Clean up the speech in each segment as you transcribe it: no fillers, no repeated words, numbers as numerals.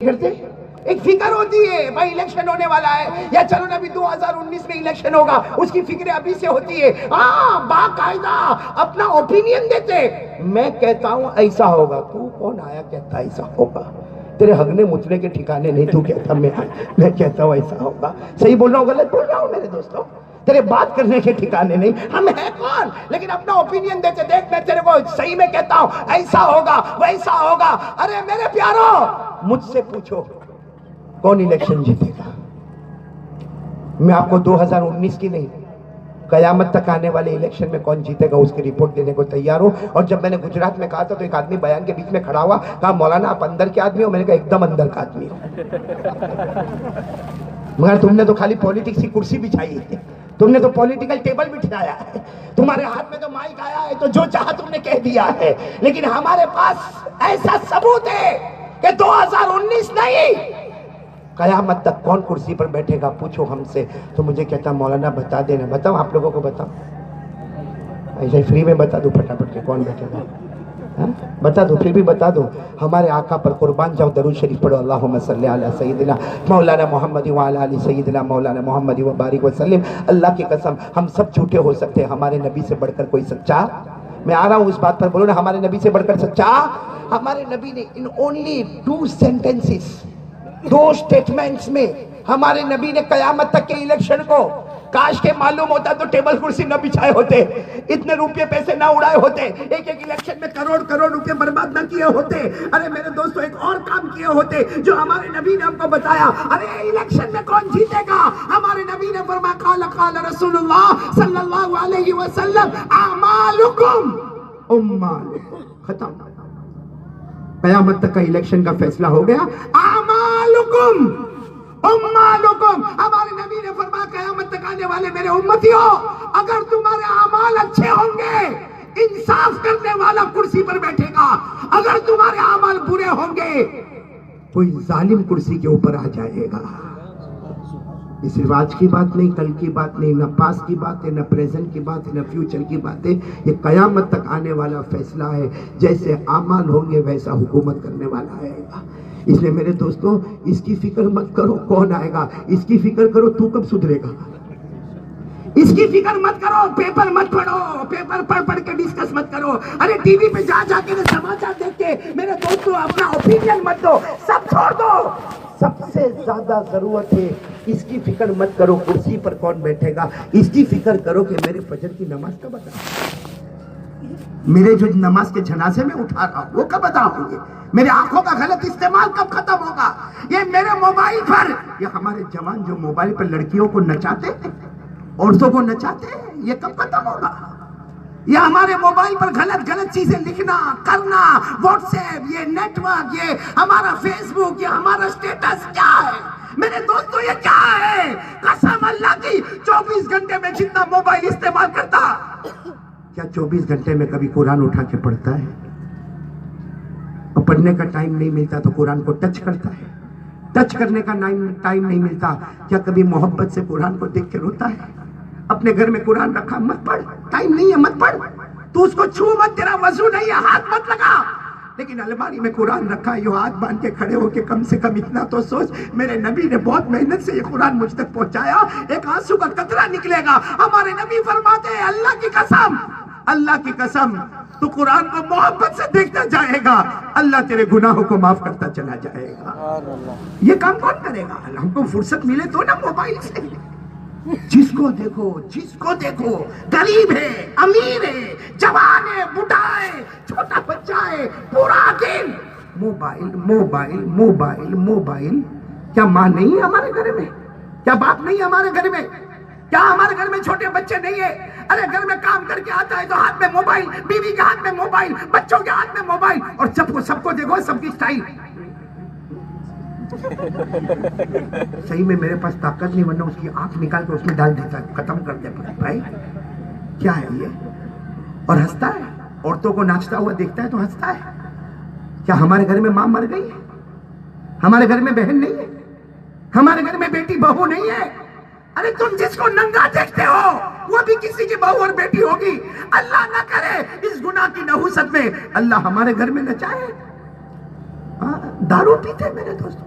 کرتے ایک فکر ہوتی ہے بھائی الیکشن ہونے والا ہے یا چلو نا ابھی 2019 میں الیکشن ہوگا، اس کی فکر ابھی سے ہوتی ہے. باقاعدہ اپنا اوپینین دیتے. میں کہتا ہوں ایسا ہوگا، تو کون آیا کہتا ایسا ہوگا؟ تیرے ہگنے مچنے کے ٹھکانے نہیں. تو کہتا میں کہتا ہوں ایسا ہوگا. صحیح بول رہا ہوں غلط بول رہا ہوں میرے دوستوں؟ تیرے بات کرنے کے ٹھکانے نہیں. ہم ہیں کون لیکن اپنا اوپینین دیتے. دیکھ میں تیرے کو صحیح میں کہتا ہوں ایسا ہوگا ویسا ہوگا. ارے میرے پیارو مجھ سے پوچھو کون الیکشن جیتے گا؟ میں آپ کو 2019 کی نہیں قیامت تک آنے والے الیکشن میں کون جیتے گا اس کی رپورٹ دینے کو تیار ہوں. اور جب میں نے گجرات میں کہا تھا تو ایک آدمی بیان کے بیچ میں کھڑا ہوا، کہا مولانا آپ اندر کے آدمی ہو؟ میں نے کہا ایک دم اندر کا آدمی ہو. مگر تم نے تو خالی پولیٹکس کی کرسی بچھائی ہے، تم نے تو پولیٹیکل ٹیبل بٹھایا ہے، تمہارے ہاتھ میں تو مائک آیا ہے تو جو چاہا تم نے کہہ دیا ہے. لیکن ہمارے پاس ایسا ثبوت ہے کہ 2019 نہیں قیامت تک کون کرسی پر بیٹھے گا پوچھو ہم سے. تو مجھے کہتا مولانا بتا دینا. بتاؤ آپ لوگوں کو بتاؤ، ایسے فری میں بتا دو پھٹافٹ کے کون بیٹھے گا. بتا دو، پھر بھی بتا دو. ہمارے آقا پر قربان جاؤ، درود شریف پڑھو. اللہم صلی علی سیدنا مولانا محمد وعلی آل سیدنا مولانا محمد وبارک وسلم. اللہ کی قسم ہم سب جھوٹے ہو سکتے ہیں، ہمارے نبی سے بڑھ کر کوئی سچا؟ میں آ رہا ہوں اس بات پر، بولو نا ہمارے نبی سے بڑھ کر سچا. ہمارے نبی نے ان اونلی 2 sentences، 2 statements میں ہمارے نبی نے قیامت تک کے الیکشن کو، کاش کے معلوم ہوتا تو ٹیبل کرسی نہ بچھائے ہوتے، اتنے روپے پیسے نہ اڑائے ہوتے، ایک الیکشن میں کروڑ روپے برباد نہ کیے ہوتے. ارے میرے دوستو ایک اور کام کیے ہوتے جو ہمارے نبی نے ہم کو بتایا. ارے الیکشن میں کون جیتے گا؟ ہمارے نبی نے فرمایا قال رسول اللہ صلی اللہ علیہ وسلم اعمالکم اموالکم. ختم. قیامت تک کا الیکشن کا فیصلہ ہو گیا. اعمالکم اموالکم. ہمارے نبی نے فرمایا قیامت تک آنے والے میرے امتیوں، اگر تمہارے اعمال اچھے ہوں گے انصاف کرنے والا کرسی پر بیٹھے گا، اگر تمہارے اعمال برے ہوں گے کوئی ظالم کرسی کے اوپر آ جائے گا. یہ صرف آج کی بات نہیں، کل کی بات نہیں، نہ پاس کی بات ہے، نہ پریزنٹ کی بات ہے، نہ فیوچر کی بات ہے. یہ قیامت تک آنے والا فیصلہ ہے. جیسے اعمال ہوں گے ویسا حکومت کرنے والا آئے گا. اس لیے میرے دوستوں اس کی فکر مت کرو کون آئے گا، اس کی فکر کرو تو کب سدھرے گا. اس کی فکر مت کرو، پیپر مت پڑھو، پیپر پڑھ کے ڈسکس مت کرو. ارے ٹی وی پہ جا کے سماچار دیکھ کے میرے دوستوں اپنا اوپینین مت دو، سب چھوڑ دو. سب سے زیادہ ضرورت ہے اس کی فکر مت کرو کرسی پر کون بیٹھے گا، اس کی فکر کرو کہ میرے فجر کی نماز کب ادا ہوگی، میرے جو نماز کے جنازے میں اٹھا رہا ہوں وہ کب ادا ہوگی، میرے آنکھوں کا غلط استعمال کب ختم ہوگا، یہ میرے موبائل پر، یہ ہمارے جوان جو موبائل پر لڑکیوں کو نچاتے ہیں، عورتوں کو نچاتے ہیں، یہ کب ختم ہوگا. یہ ہمارے موبائل پر غلط چیزیں لکھنا کرنا، واٹس ایپ، یہ نیٹ ورک، یہ ہمارا فیس بک، یہ ہمارا سٹیٹس کیا ہے میرے دوستو؟ یہ کیا ہے؟ قسم اللہ کی 24 گھنٹے میں جتنا موبائل استعمال کرتا، کیا 24 گھنٹے میں کبھی قرآن اٹھا کے پڑھتا ہے؟ اور پڑھنے کا ٹائم نہیں ملتا تو قرآن کو ٹچ کرتا ہے. ٹچ کرنے کا ٹائم نہیں ملتا، کیا کبھی محبت سے قرآن کو دیکھ کے روتا ہے؟ اپنے گھر میں قرآن رکھا، مت پڑھ، ٹائم نہیں ہے مت پڑھ، تو اس کو چھو مت، تیرا وضو نہیں ہے ہاتھ مت لگا. لیکن الماری میں قرآن رکھا ہے، یہ ہاتھ باندھ کے کھڑے ہو کے کم سے کم اتنا تو سوچ، میرے نبی نے بہت محنت سے یہ قرآن مجھ تک پہنچایا، ایک آنسو کا قطرہ نکلے گا. ہمارے نبی فرماتے ہیں اللہ کی قسم تو قرآن کو محبت سے دیکھتا جائے گا، اللہ تیرے گناہوں کو معاف کرتا چلا جائے گا. یہ کام کون کرے گا؟ ہم کو فرصت ملے تو نا موبائل سے، جس کو دیکھو غریب ہے، امیر ہے، جوان ہے، بوڑھا ہے، چھوٹا بچہ ہے، پورا دن موبائل. کیا ماں نہیں ہے ہمارے گھر میں؟ کیا باپ نہیں ہے ہمارے گھر میں؟ کیا ہمارے گھر میں چھوٹے بچے نہیں ہیں؟ ارے گھر میں کام کر کے آتا ہے تو ہاتھ میں موبائل، بیوی کے ہاتھ میں موبائل، بچوں کے ہاتھ میں موبائل، اور سب کو دیکھو سب کی سٹائل. صحیح میں میرے پاس طاقت نہیں، ورنہ اس کی آنکھ نکال کے اس میں ڈال دیتا ہے، ختم کر دے بھائی. کیا ہے یہ؟ اور ہنستا ہے، عورتوں کو ناچتا ہوا دیکھتا ہے تو ہنستا ہے. کیا ہمارے گھر میں ماں مر گئی ہے؟ ہمارے گھر میں بہن نہیں ہے؟ ہمارے گھر میں بیٹی بہو نہیں ہے؟ ارے تم جس کو ننگا دیکھتے ہو وہ بھی کسی کی بہو اور بیٹی ہوگی. اللہ نہ کرے اس گناہ کی نحوست میں اللہ ہمارے گھر میں نہ چاہے. دارو پیتے میرے دوستوں،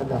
15।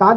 7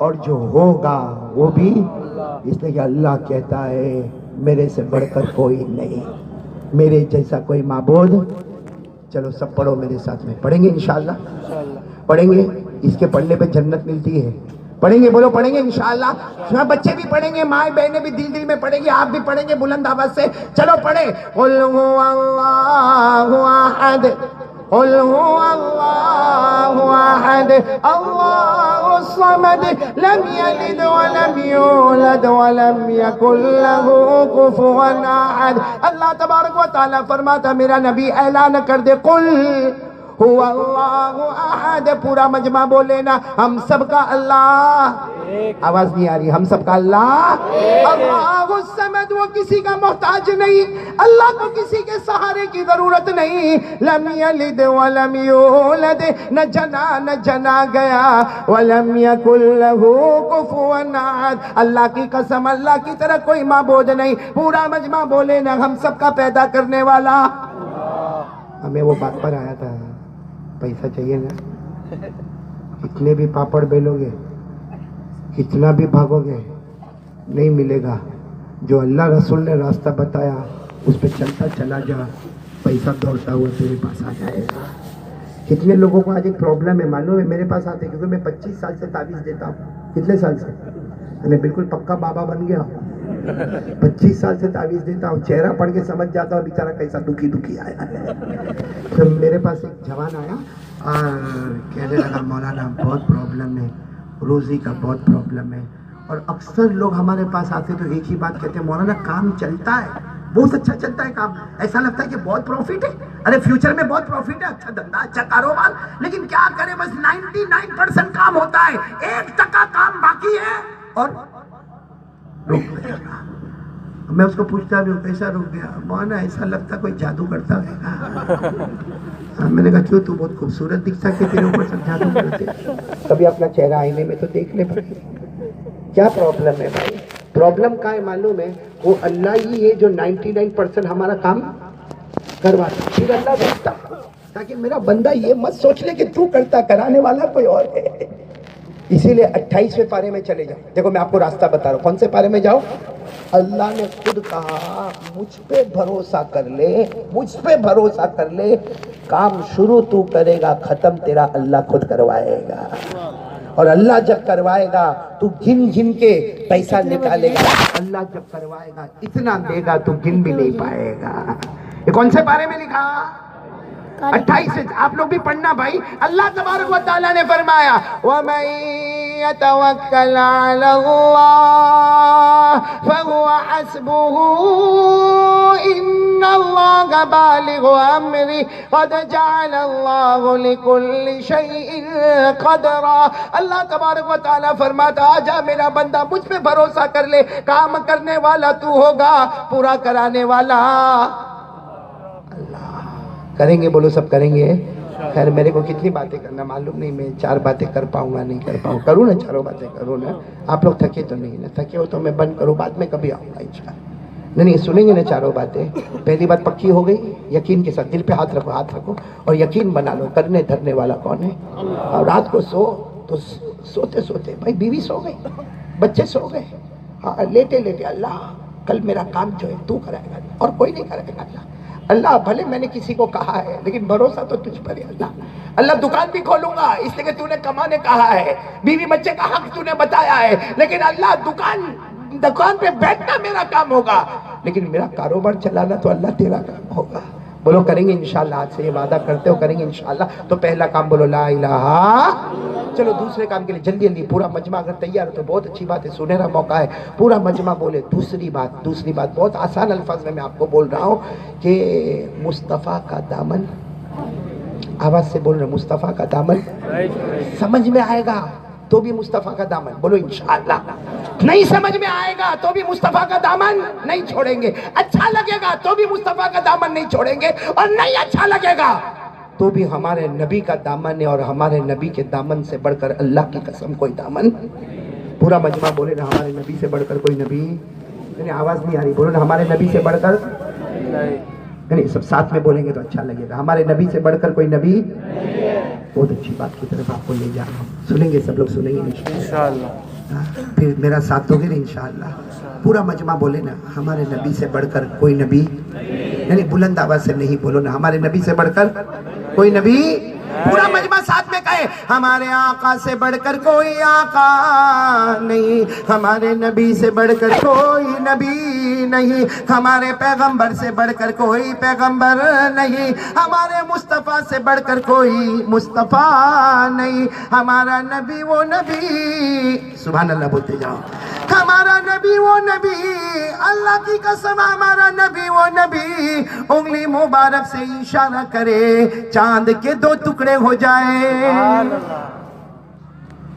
اور جو ہوگا وہ بھی، اس لیے کہ اللہ کہتا ہے میرے سے بڑھ کر کوئی نہیں، میرے جیسا کوئی معبود۔ چلو سب پڑھو میرے ساتھ میں، پڑھیں گے انشاءاللہ، پڑھیں گے، اس کے پڑھنے پہ جنت ملتی ہے، پڑھیں گے، بولو پڑھیں گے انشاءاللہ، بچے بھی پڑھیں گے، ماں بہنیں بھی دل دل میں پڑھیں گے، آپ بھی پڑھیں گے بلند آواز سے، چلو پڑھیں۔ قل هو اللہ احد، قل هو اللہ احد اللہ الصمد لم یلد ولم یولد ولم یکن له کفوا احد۔ اللہ تبارک و تعالیٰ فرماتا میرا نبی اعلان کر دے، قل هو اللہ احد، پورا مجمع بولے نا، ہم سب کا اللہ، آواز نہیں آ رہی، ہم سب کا اللہ، اللہ الصمد، وہ کسی کا محتاج نہیں، اللہ کو کسی کے سہارے کی ضرورت نہیں، لم یلد ولم یولد، نہ جنا گیا، ولم یکن له کفوا احد، اللہ کی قسم اللہ کی طرح کوئی معبود نہیں، پورا مجمع بولے نا، ہم سب کا پیدا کرنے والا۔ ہمیں وہ بات پر آیا تھا، پیسہ چاہیے نا، کتنے بھی پاپڑ بیلو گے، کتنا بھی بھاگو گے، نہیں ملے گا، جو اللہ رسول نے راستہ بتایا اس پہ چلتا چلا جا، پیسہ دوڑتا ہوا تیرے پاس آ جائے گا۔ کتنے لوگوں کو آج ایک پرابلم ہے معلوم ہے، میرے پاس آتے کیونکہ میں 25 سال سے تعویذ دیتا ہوں، کتنے سال سے، میں بالکل پکا بابا بن گیا ہوں، 25 سال سے تعویذ دیتا ہوں، چہرہ پڑھ کے سمجھ جاتا ہوں بیچارہ کیسا دکھی آیا ہے۔ تو میرے پاس ایک جوان آیا اور کہنے لگا مولانا بہت پرابلم ہے، روزی کا بہت پرابلم ہے، اور اکثر لوگ ہمارے پاس آتے تو ایک ہی بات کہتے ہیں، مولانا کام چلتا ہے، بہت اچھا چلتا ہے کام، ایسا لگتا ہے کہ بہت پروفٹ ہے، ارے فیوچر میں بہت پروفٹ ہے، اچھا دھندا، اچھا کاروبار، لیکن کیا کرے بس 99% کام ہوتا ہے، 1% کام باقی ہے اور رک گیا۔ میں اس کو پوچھتا بھی ہوں کیسا رک گیا، مولانا ایسا لگتا کوئی جادو کرتا ہے۔ میں نے کہا کیوں، تو بہت خوبصورت دکھتا کہ تیرے اوپر سب جادو کرتے، کبھی اپنا چہرہ آئینے میں تو دیکھ لے بھائی، کیا پرابلم ہے بھائی، پرابلم کا ہے معلوم ہے، وہ اللہ ہی ہے جو 99% ہمارا کام کرواتا، پھر اللہ دیکھتا، تاکہ میرا بندہ یہ مت سوچ لے کہ تو کرتا، کرانے والا کوئی اور ہے۔ اسی لیے 28ویں پارے میں چلے جاؤ، دیکھو میں آپ کو راستہ بتا رہا ہوں، کون سے پارے میں جاؤ؟ اللہ نے خود کہا مجھ پہ بھروسہ کر لے، مجھ پہ بھروسہ کر لے، کام شروع تو کرے گا، ختم تیرا اللہ خود کروائے گا، اور اللہ جب کروائے گا تو گن گن کے پیسہ نکالے گا، اللہ جب کروائے گا اتنا دے گا تو گن بھی نہیں پائے گا۔ یہ کون سے پارے میں لکھا؟ 28 سے، آپ لوگ بھی پڑھنا بھائی۔ اللہ تبارک و تعالیٰ نے فرمایا وَمَن يَتَوَكَّلْ عَلَى اللَّهِ فَهُوَ حَسْبُهُ إِنَّ اللَّهَ بَالِغُ أَمْرِهِ قَدْ جَعَلَ اللَّهُ لِكُلِّ شَيْءٍ قَدْرًا۔ اللہ تبارک و تعالیٰ فرماتا آجا میرا بندہ مجھ پہ بھروسہ کر لے، کام کرنے والا تو ہوگا، پورا کرانے والا کریں گے، بولو سب کریں گے۔ خیر میرے کو کتنی باتیں کرنا معلوم نہیں، میں 4 باتیں کر پاؤں گا نہیں کر پاؤں، کروں نا 4 باتیں کروں نا، آپ لوگ تھکے تو نہیں نا، تھکے ہو تو میں بند کروں، بعد میں کبھی آؤں گا انشاءاللہ۔ نہیں سنیں گے نا 4 باتیں، پہلی بات پکی ہو گئی، یقین کے ساتھ دل پہ ہاتھ رکھو اور یقین بنا لو کرنے دھرنے والا کون ہے، اور رات کو سو تو سوتے سوتے بھائی بیوی سو گئی، بچے سو گئے، ہاں لیٹے لیٹے اللہ کل میرا کام جو ہے تو کرائے گا اور کوئی نہیں کرائے گا، اللہ بھلے میں نے کسی کو کہا ہے لیکن بھروسہ تو تجھ پر ہے اللہ دکان بھی کھولوں گا اس لیے کہ تو نے کمانے کہا ہے، بیوی بچے کا حق تو نے بتایا ہے، لیکن اللہ دکان پہ بیٹھنا میرا کام ہوگا، لیکن میرا کاروبار چلانا تو اللہ تیرا کام ہوگا۔ بولو کریں گے انشاءاللہ، آج سے یہ وعدہ کرتے ہو کریں گے انشاءاللہ۔ تو پہلا کام بولو لا الہ، چلو دوسرے کام کے لیے جلدی جلدی پورا مجمع اگر تیار ہو تو بہت اچھی بات ہے، سنہرا موقع ہے، پورا مجمع بولے۔ دوسری بات بہت آسان الفاظ میں آپ کو بول رہا ہوں کہ مصطفیٰ کا دامن، آواز سے بول رہے مصطفیٰ کا دامن سمجھ میں آئے گا تو بھی مصطفیٰ کا دامن، بولو انشاءاللہ، نہیں سمجھ میں آئے گا تو بھی مصطفیٰ کا دامن نہیں چھوڑیں گے، اچھا لگے گا تو بھی مصطفیٰ کا دامن نہیں چھوڑیں گے، اور نہیں اچھا لگے گا تو بھی ہمارے نبی کا دامن ہے، اور ہمارے نبی کے دامن سے بڑھ کر اللہ کی قسم کوئی دامن۔ پورا مجمع بولے نا ہمارے نبی سے بڑھ کر کوئی نبی، یعنی آواز نہیں آ رہی، بولو نا ہمارے نبی سے بڑھ کر، یعنی سب ساتھ میں بولیں گے تو اچھا لگے گا، ہمارے نبی سے بڑھ کر کوئی نبی۔ بہت اچھی بات کی طرف آپ کو لے جا رہا ہوں، سنیں گے سب لوگ، سنیں گے انشاءاللہ۔ پھر میرا ساتھ دو گے نا انشاءاللہ؟ پورا مجمع بولے نا ہمارے نبی سے بڑھ کر کوئی نبی نہیں. بلند آواز سے نہیں بولو نا ہمارے نبی سے بڑھ کر کوئی نبی. پورا مجمع ساتھ میں کہے ہمارے آقا سے بڑھ کر کوئی آقا نہیں, ہمارے نبی سے بڑھ کر کوئی نبی نہیں, ہمارے پیغمبر سے بڑھ کر کوئی پیغمبر نہیں, ہمارے مصطفیٰ سے بڑھ کر کوئی مصطفیٰ نہیں, ہمارا نبی وہ نبی. سبحان اللہ بولتے جاؤ. ہمارا نبی وہ نبی, اللہ کی قسم ہمارا نبی وہ نبی, انگلی مبارک سے اشارہ کرے چاند کے 2 ٹکڑے ہو جائے.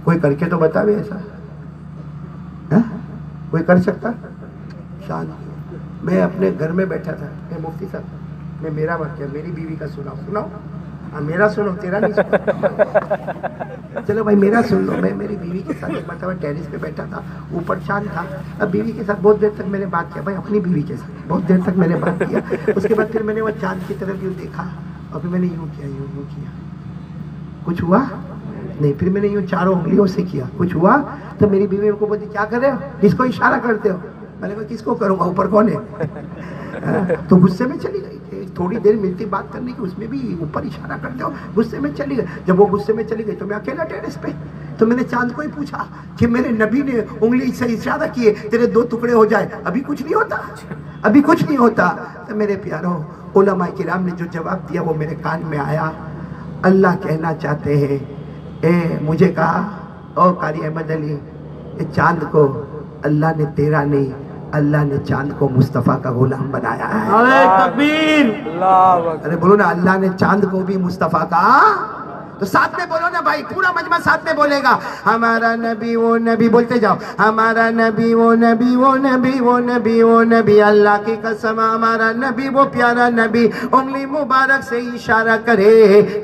کوئی کر کے تو بتاوے ایسا, کوئی کر سکتا؟ شان. میں اپنے گھر میں بیٹھا تھا, اے مفتی صاحب میں میرا واقعہ میری بیوی کا سناؤ. میرا سنو, تیرا نہیں سنو. چلو بھائی میرا سن لو. میں میری بیوی کے ساتھ ایک مرتبہ ٹیرس پہ بیٹھا تھا, اوپر چاند تھا. اب بیوی کے ساتھ بہت دیر تک میں نے بات کیا, بھائی اپنی بیوی کے ساتھ بہت دیر تک میں نے بات کیا. اس کے بعد پھر میں نے وہ چاند کی طرف یوں دیکھا, اور پھر میں نے یوں کیا. کچھ ہوا نہیں. پھر میں نے یوں چاروں انگلیوں سے کیا, کچھ ہوا. تو میری بیوی کو بولتی کیا کر رہے ہو, کس کو اشارہ کرتے ہو؟ میں نے کہا کس کو کروں گا, اوپر کون ہے؟ تو غصے میں چلی گئی. تھوڑی دیر ملتی بات کرنے کی, اس میں بھی اوپر اشارہ کرتے ہو. غصے میں چلی گئی. جب وہ غصے میں چلی گئی تو میں اکیلا ٹیرس پہ. تو میں نے چاند کو ہی پوچھا کہ میرے نبی نے انگلی سے اشارہ کیے تیرے 2 ٹکڑے ہو جائے, ابھی کچھ نہیں ہوتا, ابھی کچھ نہیں ہوتا. تو میرے پیاروں علماء کرام نے جو جواب دیا وہ میرے کان میں آیا. اللہ کہنا چاہتے ہیں, اے مجھے کہا او قاری احمد علی, چاند کو اللہ نے تیرا نہیں, اللہ نے چاند کو مصطفیٰ کا غلام بنایا ہے. نعرہ تکبیر. ارے بولو نا, اللہ نے چاند کو بھی مصطفیٰ کا. تو ساتھ میں بولو نا بھائی, پورا مجمع ساتھ میں بولے گا ہمارا نبی وہ نبی. بولتے جاؤ ہمارا نبی وہ نبی وہ نبی وہ نبی وہ نبی. اللہ کی قسم ہمارا نبی وہ پیارا نبی, انگلی مبارک سے اشارہ کرے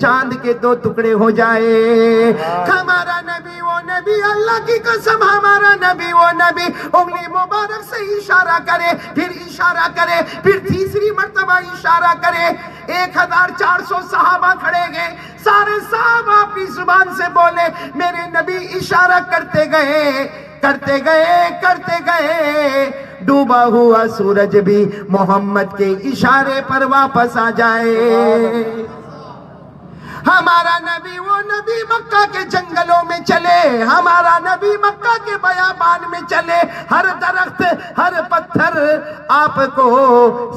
چاند کے 2 ٹکڑے ہو جائے. ہمارا نبی وہ نبی, اللہ کی قسم ہمارا نبی وہ نبی, انگلی مبارک سے اشارہ کرے, پھر اشارہ کرے, پھر تیسری مرتبہ اشارہ کرے. 1400 صحابہ کھڑے گئے, سارے صحابہ اپنی زبان سے بولے میرے نبی اشارہ کرتے گئے کرتے گئے کرتے گئے, ڈوبا ہوا سورج بھی محمد کے اشارے پر واپس آ جائے. ہمارا نبی وہ نبی مکہ کے جنگلوں میں چلے, ہمارا نبی مکہ کے بیابان میں چلے, ہر درخت ہر پتھر آپ کو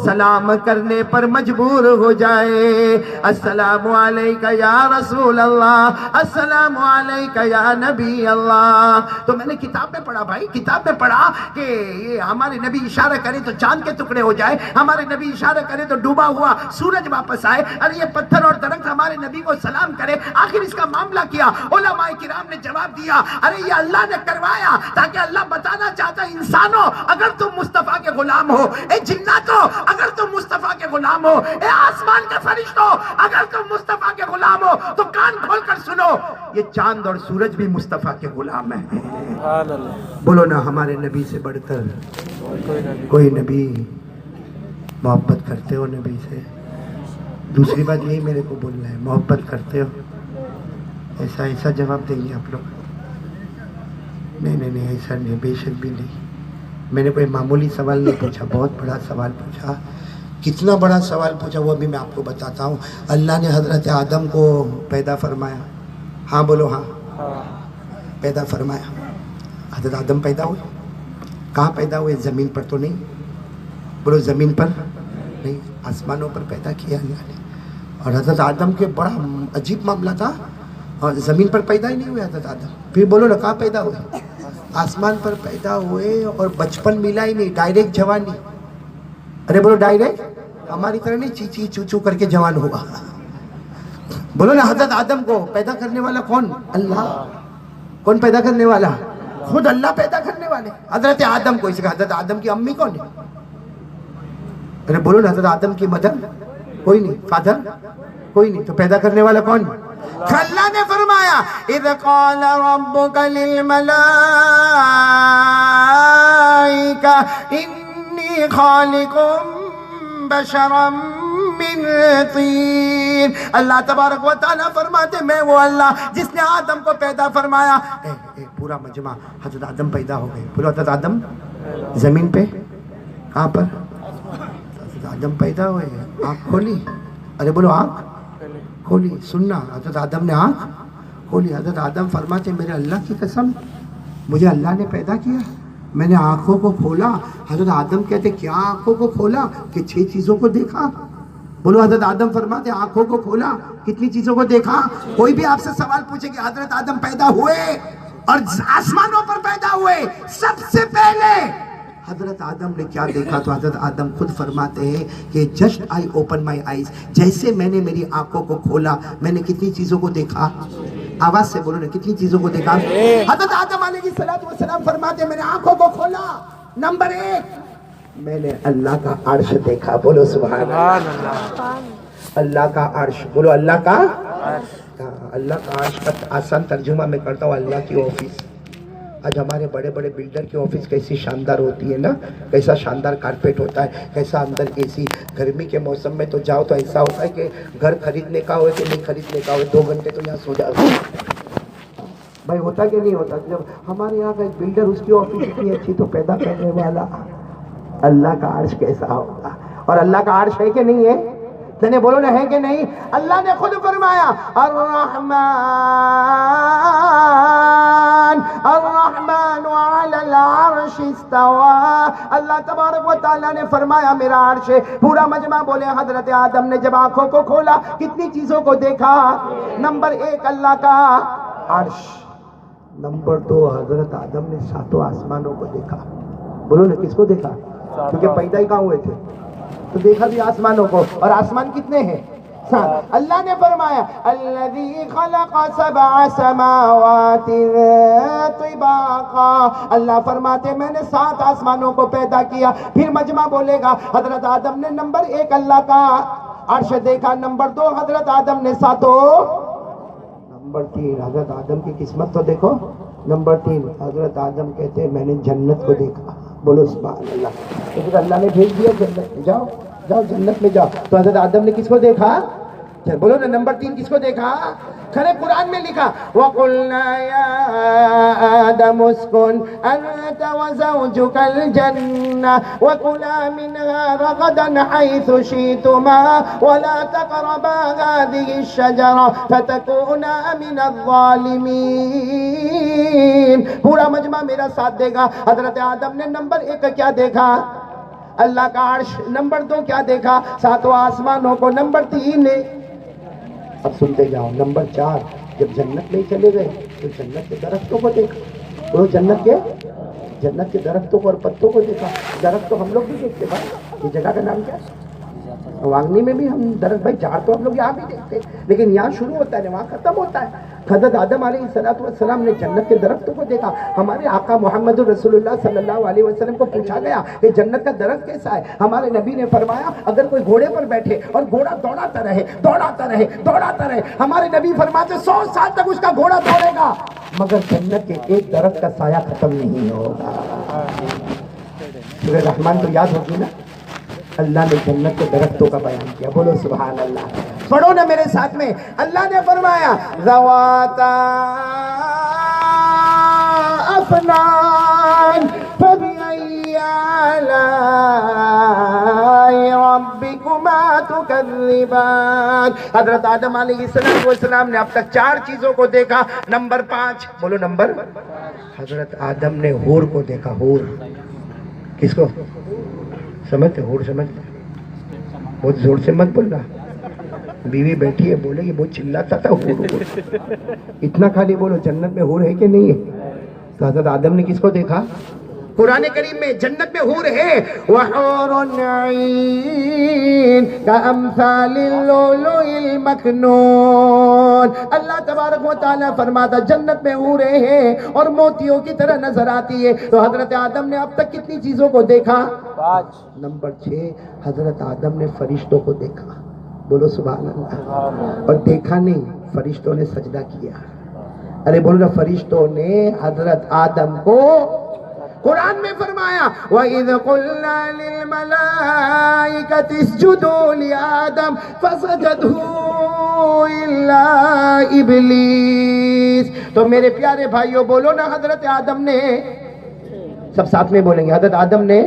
سلام کرنے پر مجبور ہو جائے. السلام علیکہ یا رسول اللہ, السلام علیکہ یا نبی اللہ. تو میں نے کتاب میں پڑھا بھائی, کتاب میں پڑھا کہ یہ ہمارے نبی اشارہ کرے تو چاند کے ٹکڑے ہو جائے, ہمارے نبی اشارہ کرے تو ڈوبا ہوا سورج واپس آئے. ارے یہ پتھر اور درخت ہمارے نبی کو سلام کرے, آخر اس کا معاملہ کیا؟ علماء کرام نے جواب دیا, ارے یہ اللہ نے کروایا تاکہ اللہ بتانا چاہتا ہے انسانوں اگر تم مصطفیٰ کے غلام ہو, اے جناتوں اگر تم مصطفیٰ کے غلام ہو, اے آسمان کے فرشتوں اگر تم مصطفیٰ کے غلام ہو تو کان کھول کر سنو, یہ چاند اور سورج بھی مصطفیٰ کے غلام ہیں. بولو نا ہمارے نبی سے بڑھ کر کوئی نبی. محبت کرتے ہو نبی سے؟ دوسری بات یہی میرے کو بولنا ہے, محبت کرتے ہو؟ ایسا جواب دیں گے آپ لوگ؟ نہیں ایسا نہیں, بے شک بھی نہیں. میں نے کوئی معمولی سوال نہیں پوچھا, بہت بڑا سوال پوچھا. کتنا بڑا سوال پوچھا وہ بھی میں آپ کو بتاتا ہوں. اللہ نے حضرت آدم کو پیدا فرمایا, ہاں بولو ہاں, پیدا فرمایا. حضرت آدم پیدا ہوئے, کہاں پیدا ہوئے؟ زمین پر تو نہیں, بولو زمین پر نہیں, آسمانوں پر پیدا کیا اللہ نے. اور حضرت آدم کے بڑا عجیب معاملہ تھا, اور زمین پر پیدا ہی نہیں ہوئے حضرت آدم. پھر بولو نا کہاں پیدا ہوئے؟ آسمان پر پیدا ہوئے, اور بچپن ملا ہی نہیں, ڈائریکٹ جوانی. ارے بولو ڈائریکٹ, ہماری طرح نہیں چی چی چو چو کر کے جوان ہوا. بولو نا حضرت آدم کو پیدا کرنے والا کون؟ اللہ. کون پیدا کرنے والا؟ خود اللہ پیدا کرنے والے. حضرت آدم کو, اس کا حضرت آدم کی امی کون ہے؟ ارے بولو نا حضرت آدم کی مدر کوئی نہیں, فادر کوئی نہیں, تو پیدا کرنے والا کون؟ اللہ نے فرمایا اذ قال ربک للملائکہ انی خالق بشرا من طین. اللہ تبارک و تعالیٰ فرماتے میں وہ اللہ جس نے آدم کو پیدا فرمایا. پورا مجمع حضرت آدم پیدا ہو گئے. بولو حضرت آدم زمین پہ کہاں پر حضرت آدم پیدا ہوئے. آنکھ کھولی. ارے بولو آنکھ کھولی. سننا حضرت آدم نے آنکھ کھولی. حضرت آدم فرماتے میرے اللہ کی قسم مجھے اللہ نے پیدا کیا, میں نے آنکھوں کو کھولا. حضرت آدم کہتے کیا آنکھوں کو کھولا؟ کہ 6 چیزوں کو دیکھا. بولو حضرت آدم فرماتے آنکھوں کو کھولا, کتنی چیزوں کو دیکھا؟ کوئی بھی آپ سے سوال پوچھے کہ حضرت آدم پیدا ہوئے اور آسمانوں پر پیدا ہوئے, سب سے پہلے حضرت آدم نے کیا دیکھا؟ تو حضرت آدم خود فرماتے ہیں کہ just I open my eyes, جیسے میں نے میری آنکھوں کو کھولا میں نے کتنی چیزوں کو دیکھا؟ آواز سے بولو نا, کتنی چیزوں کو دیکھا؟ حضرت آدم علیہ السلام فرماتے میں نے آنکھوں کو کھولا, نمبر 1 میں نے اللہ کا عرش دیکھا. بولو سبحان اللہ. اللہ کا عرش. بولو اللہ کا عرش. اللہ کا عرش کا آسان ترجمہ میں کرتا ہوں اللہ کی آفس. آج ہمارے بڑے بڑے بلڈر کی آفس کیسی شاندار ہوتی ہے نا, کیسا شاندار کارپیٹ ہوتا ہے, کیسا اندر اے سی. گرمی کے موسم میں تو جاؤ تو ایسا ہوتا ہے کہ گھر خریدنے کا ہو کہ نہیں خریدنے کا ہو, 2 گھنٹے تو یہاں سو جاؤ. بھائی ہوتا کہ نہیں ہوتا؟ جب ہمارے یہاں کا ایک بلڈر اس کی آفس اتنی اچھی تو پیدا کرنے والا, اللہ کا عرش کیسا ہوگا؟ اور اللہ کا عرش ہے کہ نہیں ہے؟ تنے بولو نا ہے کہ نہیں؟ اللہ نے خود فرمایا الرحمن علی العرش استوى. اللہ تبارک و تعالیٰ نے فرمایا میرا عرش ہے. پورا مجمع بولے حضرت آدم نے جب آنکھوں کو کھولا کتنی چیزوں کو دیکھا؟ نمبر 1 اللہ کا عرش. نمبر 2 حضرت آدم نے 7 آسمانوں کو دیکھا. بولو نا کس کو دیکھا؟ کیونکہ پیدا ہی کہاں ہوئے تھے تو دیکھا بھی آسمانوں کو. اور آسمان کتنے ہیں؟ 7. اللہ نے فرمایا الذی خلق 7 سماوات طباقا. اللہ فرماتے میں نے 7 آسمانوں کو پیدا کیا. پھر مجمع بولے گا حضرت آدم نے نمبر 1 اللہ کا عرش دیکھا, نمبر 2 حضرت آدم نے 7. نمبر 3 حضرت آدم کی قسمت تو دیکھو. نمبر 3 حضرت آدم کہتے ہیں میں نے جنت کو دیکھا. بولو سبحان اللہ. تو پھر اللہ نے بھیج دیا جنت میں, جاؤ جاؤ جنت میں جاؤ. تو حضرت آدم نے کس کو دیکھا؟ بولو نا نمبر 3 کس کو دیکھا؟ کھڑے قرآن میں لکھا وَقُلْنَا يَا آدَمُ اسْكُنْ أَنْتَ وَزَوْجُكَ الْجَنَّةَ وَكُلَا مِنْهَا رَغَدًا حَيْثُ شِئْتُمَا وَلَا تَقْرَبَا هَٰذِهِ الشَّجَرَةَ فَتَكُونَا مِنَ الظَّالِمِينَ. پورا مجمع میرا ساتھ دے گا. حضرت آدم نے نمبر 1 کیا دیکھا؟ اللہ کا عرش. نمبر 2 کیا دیکھا؟ 7 آسمانوں کو. نمبر 3 اب سنتے جاؤ. نمبر 4 جب جنت میں چلے گئے تو جنت کے درختوں کو دیکھا. وہ جنت کے درختوں کو اور پتوں کو دیکھا. درخت تو ہم لوگ بھی دیکھتے بھائی. یہ جگہ کا نام کیا ہے؟ وانگنی میں بھی ہم درخت بھائی جھاڑ تو ہم لوگ یہاں بھی دیکھتے, لیکن یہاں شروع ہوتا ہے وہاں ختم ہوتا ہے. حضرت آدم علیہ السلام نے جنت کے درختوں کو دیکھا. ہمارے آقا محمد رسول اللہ صلی اللہ علیہ وسلم کو پوچھا گیا کہ جنت کا درخت کیسا ہے؟ ہمارے نبی نے فرمایا اگر کوئی گھوڑے پر بیٹھے اور گھوڑا دوڑاتا رہے, ہمارے نبی فرماتے 100 سال تک اس کا گھوڑا دوڑے گا مگر جنت کے ایک درخت کا سایہ ختم نہیں ہوگا. سورہ رحمان تو یاد ہوگی نا, اللہ نے جنت کے درختوں کا بیان کیا. بولو سبحان اللہ. پڑھو نا میرے ساتھ میں. اللہ نے فرمایا ذواتا افنان فبأي آلاء ربكما تكذبان. حضرت آدم علیہ السلام نے اب تک 4 چیزوں کو دیکھا. نمبر 5 بولو نمبر. حضرت آدم نے حور کو دیکھا. حور کس کو سمجھتے؟ حور سمجھتے؟ بہت زور سے مت بولنا. بیوی بیٹھی ہے بولے کہ بہت چلاتا تھا حور. اتنا خالی بولو جنت میں حور ہے کہ نہیں ہے؟ تو حضرت آدم نے کس کو دیکھا؟ قرآن کریم میں جنت میں حور ہے. وحور عین کامثال اللؤلؤ المکنون. اللہ تبارک و تعالیٰ فرماتا جنت میں حوریں ہیں اور موتیوں کی طرح نظر آتی ہے. تو حضرت آدم نے اب تک کتنی چیزوں کو دیکھا؟ 5. نمبر 6 حضرت آدم نے فرشتوں کو دیکھا. بولو سبحان اللہ. اور دیکھا نہیں, فرشتوں نے سجدہ کیا. ارے بولو نا, فرشتوں نے حضرت آدم کو قرآن میں فرمایا وَإِذْ قُلْنَا لِلْمَلَائِكَةِ اسْجُدُوا لِآدَمَ فَسَجَدُوا إِلَّا إِبْلِيسَ. تو میرے پیارے بھائیوں بولو نا حضرت آدم نے، سب ساتھ میں بولیں گے، حضرت آدم نے،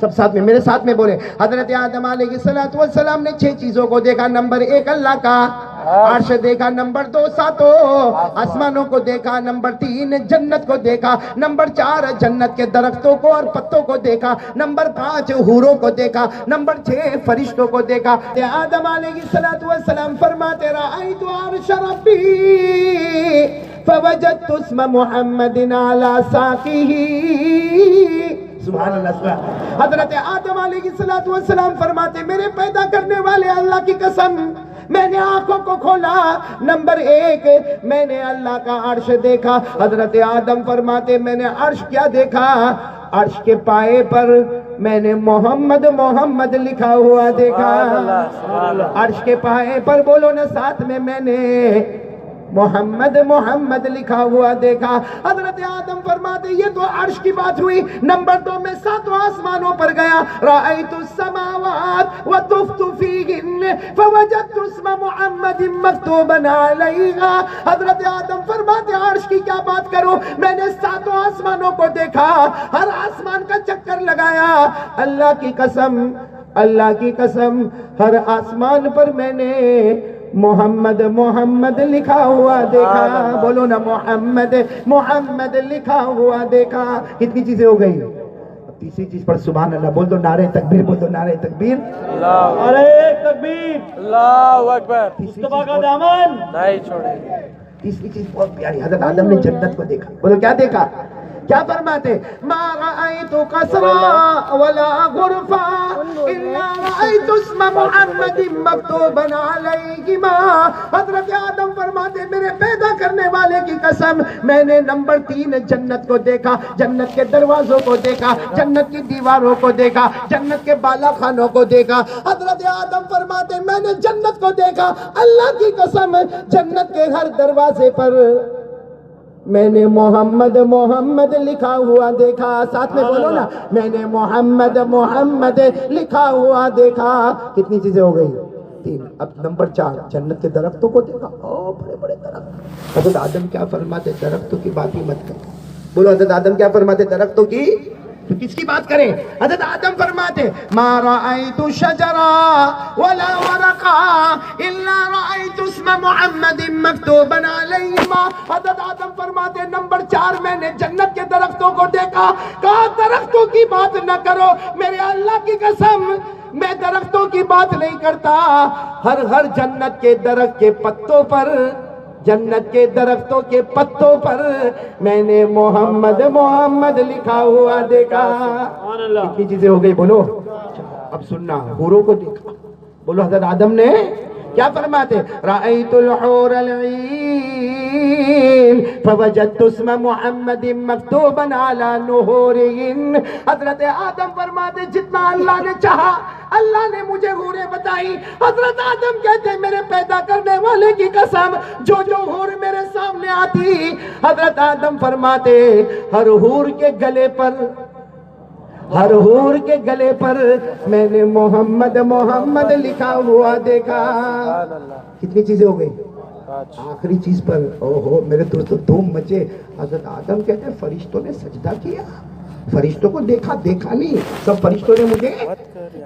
سب ساتھ میں میرے ساتھ میں بولیں. حضرت آدم علیہ السلام نے 6 چیزوں کو دیکھا. نمبر 1 اللہ کا عرش دیکھا، نمبر 2 ساتوں آسمانوں کو دیکھا، نمبر 3 جنت کو دیکھا، نمبر 4 جنت کے درختوں کو اور پتوں کو دیکھا، نمبر 5 حوروں کو دیکھا، نمبر 6 فرشتوں کو دیکھا. آدم علیہ السلام فرماتے رأیت عرش ربی فوجدت اسم محمد علی ساقہ. سبحان اللہ سبحان. حضرت آدم علیہ السلام فرماتے میرے پیدا کرنے والے اللہ کی قسم میں نے آنکھوں کو کھولا، نمبر 1 میں نے اللہ کا عرش دیکھا. حضرت آدم فرماتے میں نے عرش کیا دیکھا؟ عرش کے پائے پر میں نے محمد محمد لکھا ہوا دیکھا. عرش کے پائے پر بولو نا ساتھ میں نے محمد محمد لکھا ہوا دیکھا. حضرت آدم فرماتے یہ تو عرش کی بات ہوئی. نمبر 2 میں 7 آسمانوں پر گیا. رأیت السماوات وطفت فیہن فوجدت اسم محمد مکتوبا علیہا. حضرت آدم فرماتے عرش کی کیا بات کروں، میں نے 7 آسمانوں کو دیکھا، ہر آسمان کا چکر لگایا. اللہ کی قسم، اللہ کی قسم، ہر آسمان پر میں نے محمد محمد لکھا ہوا دیکھا. بولو نا محمد محمد لکھا ہوا دیکھا. کتنی چیزیں ہو گئی؟ اب تیسری چیز پر سبحان اللہ بول دو، نعرہ تکبیر بول دو، نعرہ تکبیر، نعرہ تکبیر، اللہ اکبر. مصطفیٰ کا دامن نہیں چھوڑے. تیسری چیز بہت پیاری. حضرت آدم نے جنت کو دیکھا. بولو کیا دیکھا؟ کیا فرماتے؟ ما رأیت قصرا ولا غرفا الا رأیت اسم محمد مکتوبا علیہما. حضرت آدم فرماتے میرے پیدا کرنے والے کی قسم میں نے نمبر 3 جنت کو دیکھا، جنت کے دروازوں کو دیکھا، جنت کی دیواروں کو دیکھا، جنت کے بالا خانوں کو دیکھا. حضرت آدم فرماتے میں نے جنت کو دیکھا. اللہ کی قسم جنت کے ہر دروازے پر میں نے محمد محمد لکھا ہوا دیکھا. ساتھ میں بولو نا میں نے محمد محمد لکھا ہوا دیکھا. کتنی چیزیں ہو گئی؟ 3. اب نمبر 4 جنت کے درختوں کو دیکھا. بڑے بڑے درخت. حضرت آدم کیا فرماتے؟ درختوں کی بات ہی مت کرو. بولو حضرت آدم کیا فرماتے؟ درختوں کی. تو کس کی بات کریں؟ حضرت آدم فرماتے ما رأیت شجرا ولا ورقا الا رأیت اسم محمد مکتوبا علیہما. حضرت آدم فرماتے نمبر 4 میں نے جنت کے درختوں کو دیکھا. کہا درختوں کی بات نہ کرو، میرے اللہ کی قسم میں درختوں کی بات نہیں کرتا. ہر جنت کے درخت کے پتوں پر، جنت کے درختوں کے پتوں پر میں نے محمد محمد لکھا ہوا دیکھا. کتنی چیزیں ہو گئی؟ بولو. اب سننا، حوروں کو دیکھا. بولو حضرت آدم نے کیا فرماتے؟ رأیت الحور العین فوجدت اسم محمد مکتوبا علی نحورہن. حضرت آدم فرماتے جتنا اللہ نے چاہا اللہ نے مجھے حوریں بتائی. حضرت آدم کہتے میرے پیدا کرنے والے کی قسم جو حور میرے سامنے آتی، حضرت آدم فرماتے ہر حور کے گلے پر، ہر حور کے گلے پر میں نے محمد محمد لکھا ہوا دیکھا. کتنی چیزیں ہو گئی؟ آخری چیز پر اوہو میرے دوستو دھوم مچے. حضرت آدم کہتے ہیں فرشتوں نے سجدہ کیا. فرشتوں کو دیکھا نہیں، سب فرشتوں نے مجھے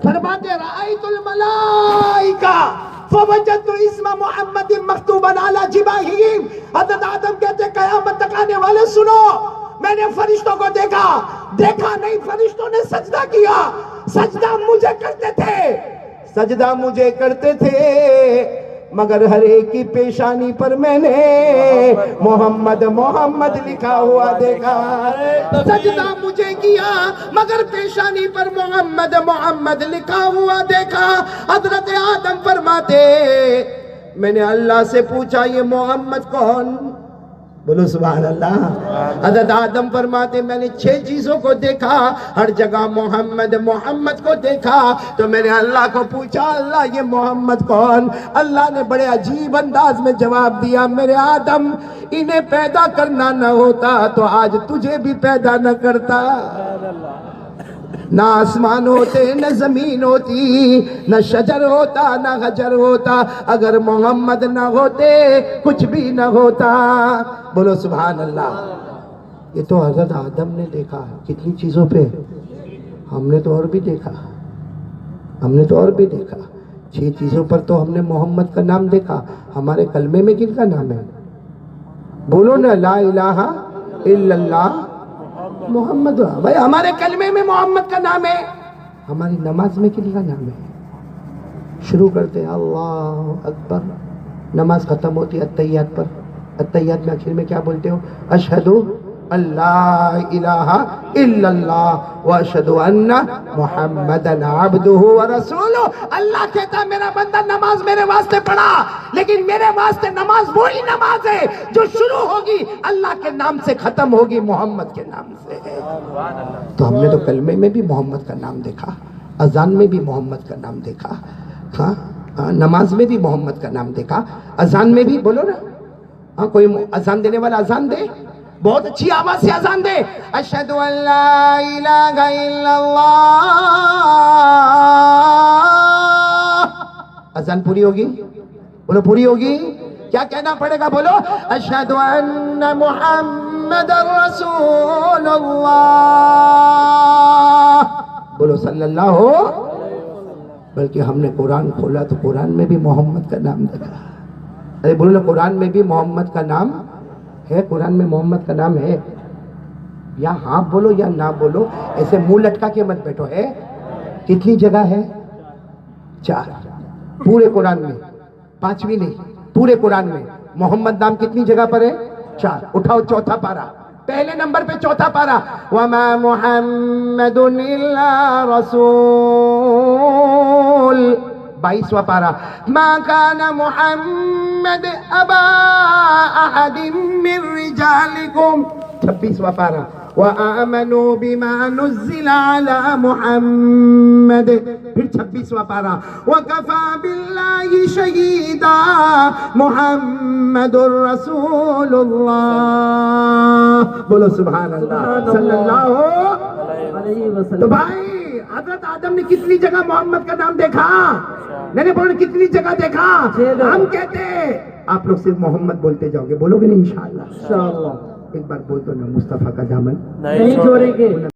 فرماتے رأیت الملائکہ فوجدت اسم محمد مکتوبا علی جباہہم. حضرت آدم کہتے قیامت تک آنے والے سنو، میں نے فرشتوں کو دیکھا نہیں، فرشتوں نے سجدہ کیا. سجدہ مجھے کرتے تھے مگر ہر ایک کی پیشانی پر میں نے محمد محمد لکھا ہوا دیکھا. سجدہ مجھے کیا مگر پیشانی پر محمد محمد لکھا ہوا دیکھا. حضرت آدم فرماتے میں نے اللہ سے پوچھا یہ محمد کون؟ بولو سبحان اللہ. حضرت آدم فرماتے میں نے 6 چیزوں کو دیکھا, ہر جگہ محمد محمد کو دیکھا, تو میں نے اللہ کو پوچھا اللہ یہ محمد کون؟ اللہ نے بڑے عجیب انداز میں جواب دیا, میرے آدم انہیں پیدا کرنا نہ ہوتا تو آج تجھے بھی پیدا نہ کرتا. نہ آسمان ہوتے نہ زمین ہوتی, نہ شجر ہوتا نہ حجر ہوتا, اگر محمد نہ ہوتے کچھ بھی نہ ہوتا. بولو سبحان اللہ. یہ تو حضرت آدم نے دیکھا کتنی چیزوں پہ, ہم نے تو اور بھی دیکھا, ہم نے تو اور بھی دیکھا. 6 چیزوں پر تو ہم نے محمد کا نام دیکھا. ہمارے کلمے میں کن کا نام ہے؟ بولو نا لا الہ الا اللہ محمد. بھائی ہمارے کلمے میں محمد کا نام ہے, ہماری نماز میں کن کا نام ہے؟ شروع کرتے ہیں اللہ اکبر, نماز ختم ہوتی ہے التحیات پر. التحیات میں آخر میں کیا بولتے ہو؟ اشہد اللہ الہ الا اللہ واشہد ان محمدن عبدہ ورسولہ. اللہ کہتا ہے میرا بندہ نماز میرے واسطے پڑھا, لیکن میرے واسطے نماز وہی نماز ہے جو شروع ہوگی اللہ کے نام سے, ختم ہوگی محمد کے نام سے. تو ہم نے تو کلمے میں بھی محمد کا نام دیکھا, اذان میں بھی محمد کا نام دیکھا, ہاں نماز میں بھی محمد کا نام دیکھا, اذان میں بھی. بولو نا, ہاں کوئی اذان دینے والا اذان دے, بہت اچھی آواز سے اذان دے. اشہد ان لا الہ الا اللہ. اذان پوری ہوگی؟ بولو پوری ہوگی. کیا کہنا پڑے گا؟ بولو اشہد ان محمد رسول اللہ. بولو صلی اللہ ہو. بلکہ ہم نے قرآن کھولا تو قرآن میں بھی محمد کا نام دیکھا. ارے بولو نا, قرآن میں بھی محمد کا نام ہے, قرآن میں محمد کا نام ہے. یا ہاں بولو یا نہ بولو, ایسے منہ لٹکا کے مت بیٹھو. ہے کتنی جگہ ہے؟ 4 پورے قرآن میں, 5ویں نہیں, پورے قرآن میں محمد نام کتنی جگہ پر ہے؟ 4. اٹھاؤ چوتھا پارا, پہلے نمبر پہ چوتھا پارا. وما محمد الا رسول. 22واں پارا. ما كان محمد ابا احد من رجالكم. 26واں پارا. وآمنوا بما نزل على محمد. پھر 26واں پارا. وكفى بالله شهيدا محمد رسول اللہ. بولو سبحان اللہ صلی اللہ علیہ وسلم. تو بھائی حضرت آدم نے کتنی جگہ محمد کا نام دیکھا؟ میں نے بولا کتنی جگہ دیکھا؟ ہم کہتے ہیں آپ لوگ صرف محمد بولتے جاؤ گے, بولو گے نہیں انشاءاللہ؟ انشاءاللہ. ایک بار بول دو نا, مصطفیٰ کا دامن نہیں چھوڑیں گے.